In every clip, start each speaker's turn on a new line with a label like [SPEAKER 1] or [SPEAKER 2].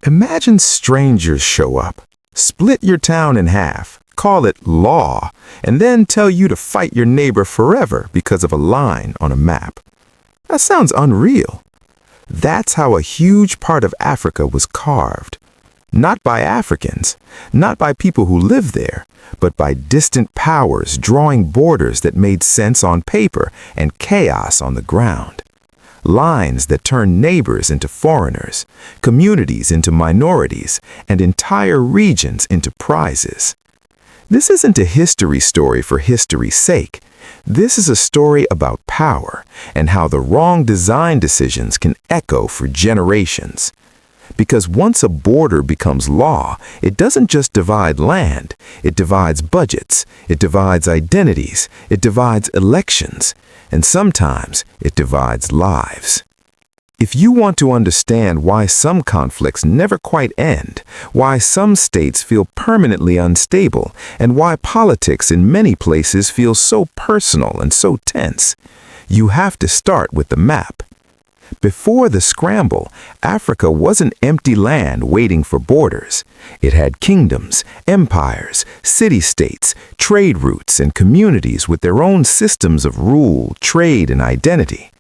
[SPEAKER 1] Imagine strangers show up, split your town in half, call it law, and then tell you to fight your neighbor forever because of a line on a map. That sounds unreal. That's how a huge part of Africa was carved. Not by Africans, not by people who live there, but by distant powers drawing borders that made sense on paper and chaos on the ground. Lines that turned neighbors into foreigners, communities into minorities, and entire regions into prizes. This isn't a history story for history's sake. This is a story about power and how the wrong design decisions can echo for generations. Because once a border becomes law, it doesn't just divide land, it divides budgets, it divides identities, it divides elections, and sometimes it divides lives. If you want to understand why some conflicts never quite end, why some states feel permanently unstable, and why politics in many places feel so personal and so tense, you have to start with the map. Before the Scramble, Africa wasn't empty land waiting for borders. It had kingdoms, empires, city-states, trade routes, and communities with their own systems of rule, trade, and identity.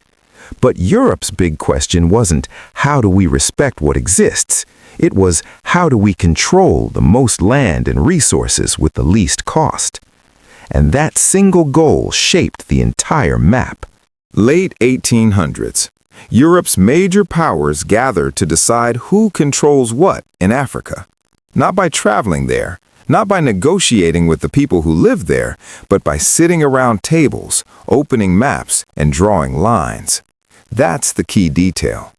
[SPEAKER 1] But Europe's big question wasn't, how do we respect what exists? It was, how do we control the most land and resources with the least cost? And that single goal shaped the entire map.
[SPEAKER 2] Late 1800s. Europe's major powers gathered to decide who controls what in Africa. Not by traveling there, not by negotiating with the people who lived there, but by sitting around tables, opening maps, and drawing lines. That's the key detail.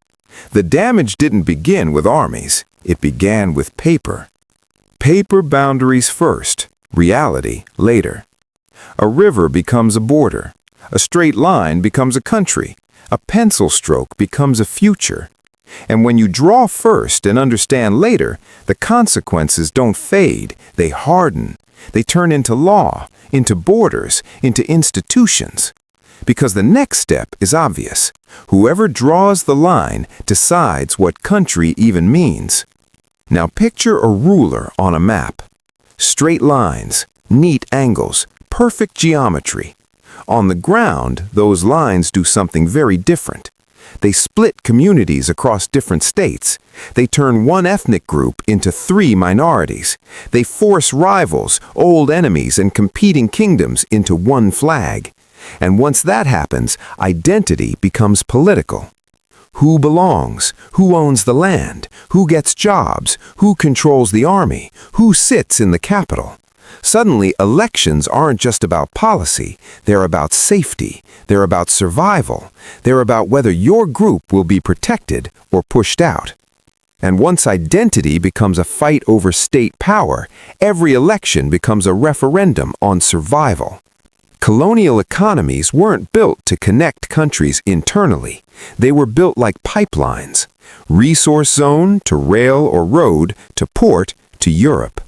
[SPEAKER 2] The damage didn't begin with armies, it began with paper. Paper boundaries first, reality later. A river becomes a border. A straight line becomes a country. A pencil stroke becomes a future. And when you draw first and understand later, the consequences don't fade, they harden. They turn into law, into borders, into institutions. Because the next step is obvious. Whoever draws the line decides what country even means. Now picture a ruler on a map. Straight lines, neat angles, perfect geometry. On the ground, those lines do something very different. They split communities across different states. They turn one ethnic group into 3 minorities. They force rivals, old enemies, and competing kingdoms into one flag. And once that happens, identity becomes political. Who belongs? Who owns the land? Who gets jobs? Who controls the army? Who sits in the capital? Suddenly, elections aren't just about policy, they're about safety, they're about survival, they're about whether your group will be protected or pushed out. And once identity becomes a fight over state power, every election becomes a referendum on survival. Colonial economies weren't built to connect countries internally. They were built like pipelines, resource zone to rail or road to port to Europe.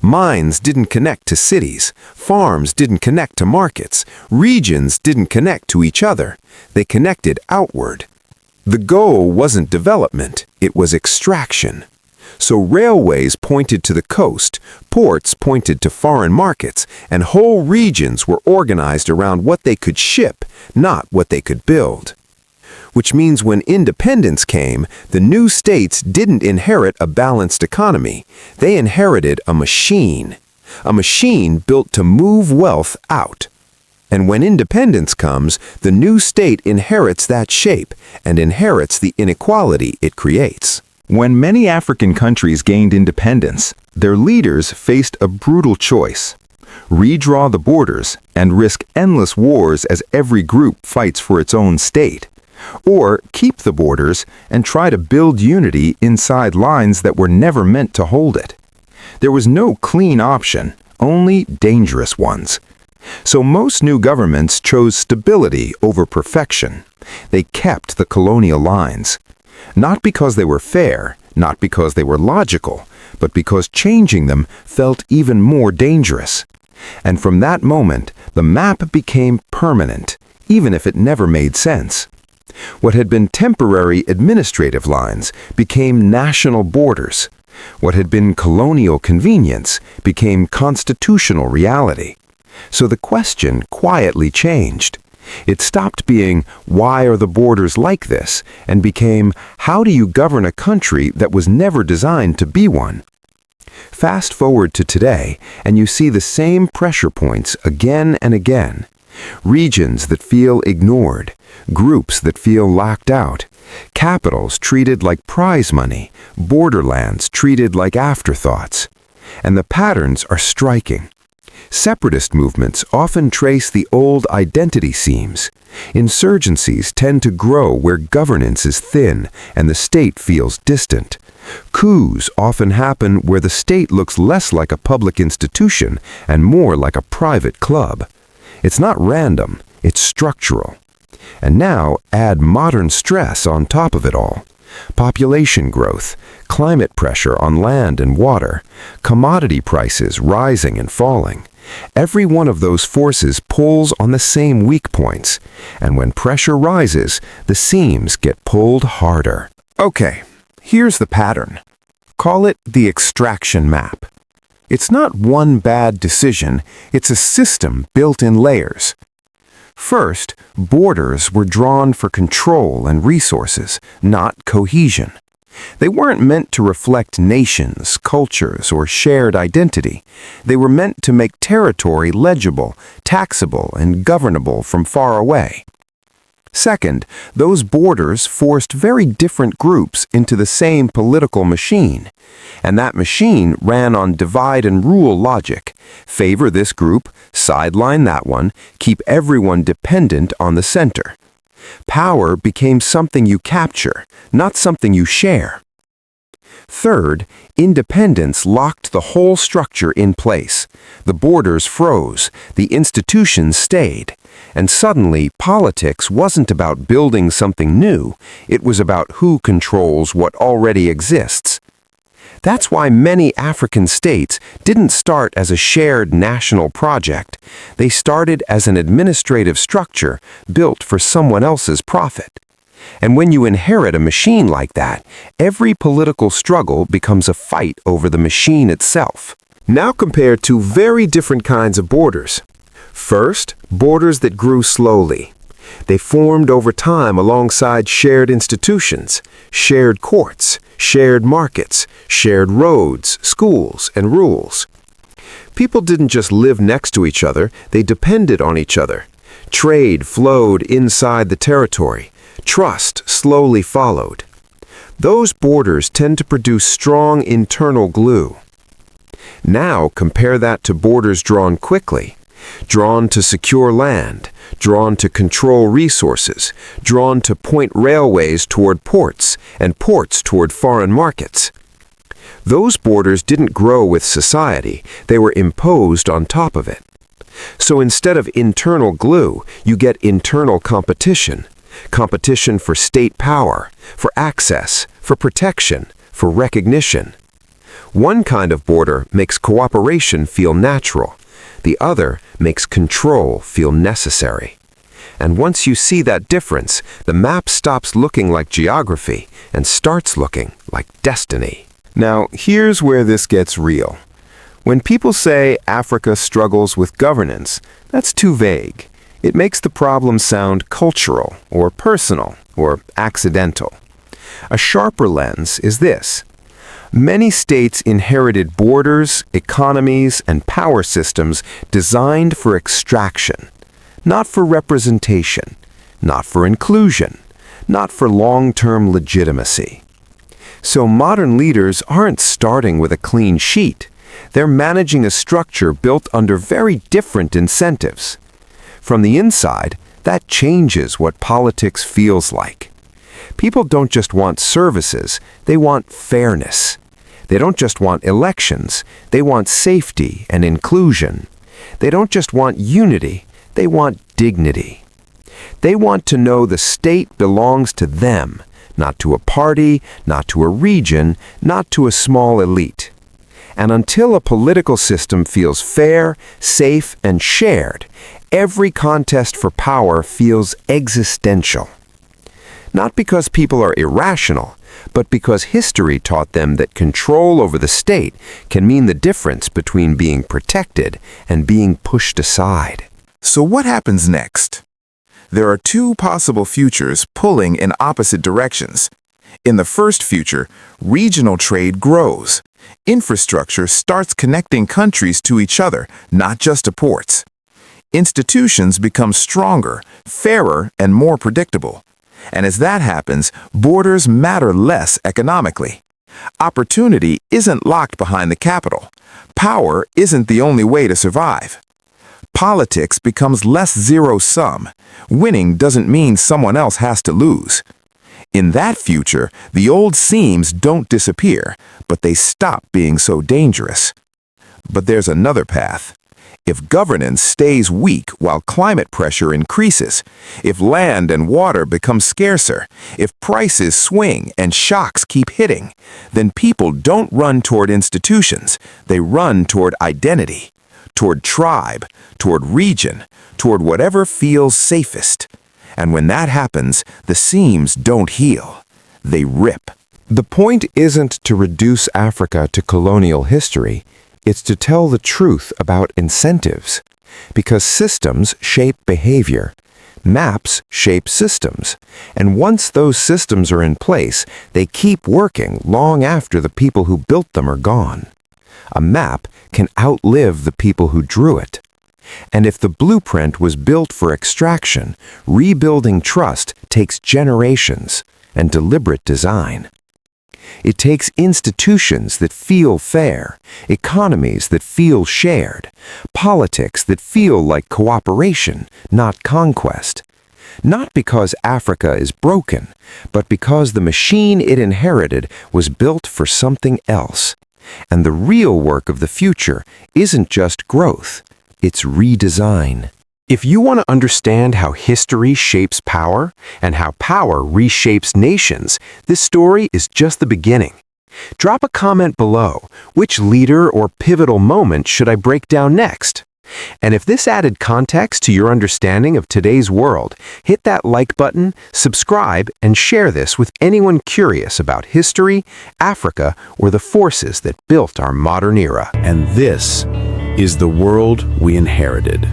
[SPEAKER 2] Mines didn't connect to cities, farms didn't connect to markets, regions didn't connect to each other. They connected outward. The goal wasn't development, it was extraction. So railways pointed to the coast, ports pointed to foreign markets, and whole regions were organized around what they could ship, not what they could build. Which means when independence came, the new states didn't inherit a balanced economy. They inherited a machine built to move wealth out. And when independence comes, the new state inherits that shape and inherits the inequality it creates.
[SPEAKER 1] When many African countries gained independence, their leaders faced a brutal choice: redraw the borders and risk endless wars as every group fights for its own state, or keep the borders and try to build unity inside lines that were never meant to hold it. There was no clean option, only dangerous ones. So most new governments chose stability over perfection. They kept the colonial lines. Not because they were fair, not because they were logical, but because changing them felt even more dangerous. And from that moment, the map became permanent, even if it never made sense.
[SPEAKER 2] What had been temporary administrative lines became national borders. What had been colonial convenience became constitutional reality. So the question quietly changed. It stopped being, why are the borders like this, and became, how do you govern a country that was never designed to be one? Fast forward to today, and you see the same pressure points again and again. Regions that feel ignored, groups that feel locked out, capitals treated like prize money, borderlands treated like afterthoughts. And the patterns are striking. Separatist movements often trace the old identity seams. Insurgencies tend to grow where governance is thin and the state feels distant. Coups often happen where the state looks less like a public institution and more like a private club. It's not random, it's structural. And now add modern stress on top of it all. Population growth, climate pressure on land and water, commodity prices rising and falling. Every one of those forces pulls on the same weak points, and when pressure rises, the seams get pulled harder. Okay, here's the pattern. Call it the extraction map. It's not one bad decision, it's a system built in layers. First, borders were drawn for control and resources, not cohesion. They weren't meant to reflect nations, cultures, or shared identity. They were meant to make territory legible, taxable, and governable from far away. Second, those borders forced very different groups into the same political machine. And that machine ran on divide and rule logic. Favor this group, sideline that one, keep everyone dependent on the center. Power became something you capture, not something you share. Third, independence locked the whole structure in place. The borders froze, the institutions stayed, and suddenly politics wasn't about building something new, it was about who controls what already exists. That's why many African states didn't start as a shared national project. They started as an administrative structure built for someone else's profit. And when you inherit a machine like that, every political struggle becomes a fight over the machine itself. Now compare two very different kinds of borders. First, borders that grew slowly. They formed over time alongside shared institutions, shared courts, shared markets, shared roads, schools, and rules. People didn't just live next to each other, they depended on each other. Trade flowed inside the territory. Trust slowly followed. Those borders tend to produce strong internal glue. Now compare that to borders drawn quickly, drawn to secure land, drawn to control resources, drawn to point railways toward ports, and ports toward foreign markets. Those borders didn't grow with society, they were imposed on top of it. So instead of internal glue, you get internal competition. Competition for state power, for access, for protection, for recognition. One kind of border makes cooperation feel natural. The other makes control feel necessary. And once you see that difference, the map stops looking like geography and starts looking like destiny. Now, here's where this gets real. When people say Africa struggles with governance, that's too vague. It makes the problem sound cultural, or personal, or accidental. A sharper lens is this. Many states inherited borders, economies, and power systems designed for extraction, not for representation, not for inclusion, not for long-term legitimacy. So modern leaders aren't starting with a clean sheet. They're managing a structure built under very different incentives. From the inside, that changes what politics feels like. People don't just want services, they want fairness. They don't just want elections, they want safety and inclusion. They don't just want unity, they want dignity. They want to know the state belongs to them, not to a party, not to a region, not to a small elite. And until a political system feels fair, safe, and shared, every contest for power feels existential.
[SPEAKER 3] not because people are irrational, but because history taught them that control over the state can mean the difference between being protected and being pushed aside.
[SPEAKER 2] So what happens next? There are two possible futures pulling in opposite directions. In the first future, regional trade grows. Infrastructure starts connecting countries to each other, not just to ports. Institutions become stronger, fairer, and more predictable. And as that happens, borders matter less economically. Opportunity isn't locked behind the capital. Power isn't the only way to survive. Politics becomes less zero-sum. Winning doesn't mean someone else has to lose. In that future, the old seams don't disappear, but they stop being so dangerous. But there's another path. If governance stays weak while climate pressure increases, if land and water become scarcer, if prices swing and shocks keep hitting, then people don't run toward institutions, they run toward identity, toward tribe, toward region, toward whatever feels safest. And when that happens, the seams don't heal, they rip.
[SPEAKER 3] The point isn't to reduce Africa to colonial history. It's to tell the truth about incentives, because systems shape behavior, maps shape systems, and once those systems are in place, they keep working long after the people who built them are gone. A map can outlive the people who drew it. And if the blueprint was built for extraction, rebuilding trust takes generations and deliberate design. It takes institutions that feel fair, economies that feel shared, politics that feel like cooperation, not conquest. Not because Africa is broken, but because the machine it inherited was built for something else. And the real work of the future isn't just growth, it's redesign. If you want to understand how history shapes power and how power reshapes nations, this story is just the beginning. Drop a comment below. Which leader or pivotal moment should I break down next? And if this added context to your understanding of today's world, hit that like button, subscribe, and share this with anyone curious about history, Africa, or the forces that built our modern era.
[SPEAKER 4] And this is the world we inherited.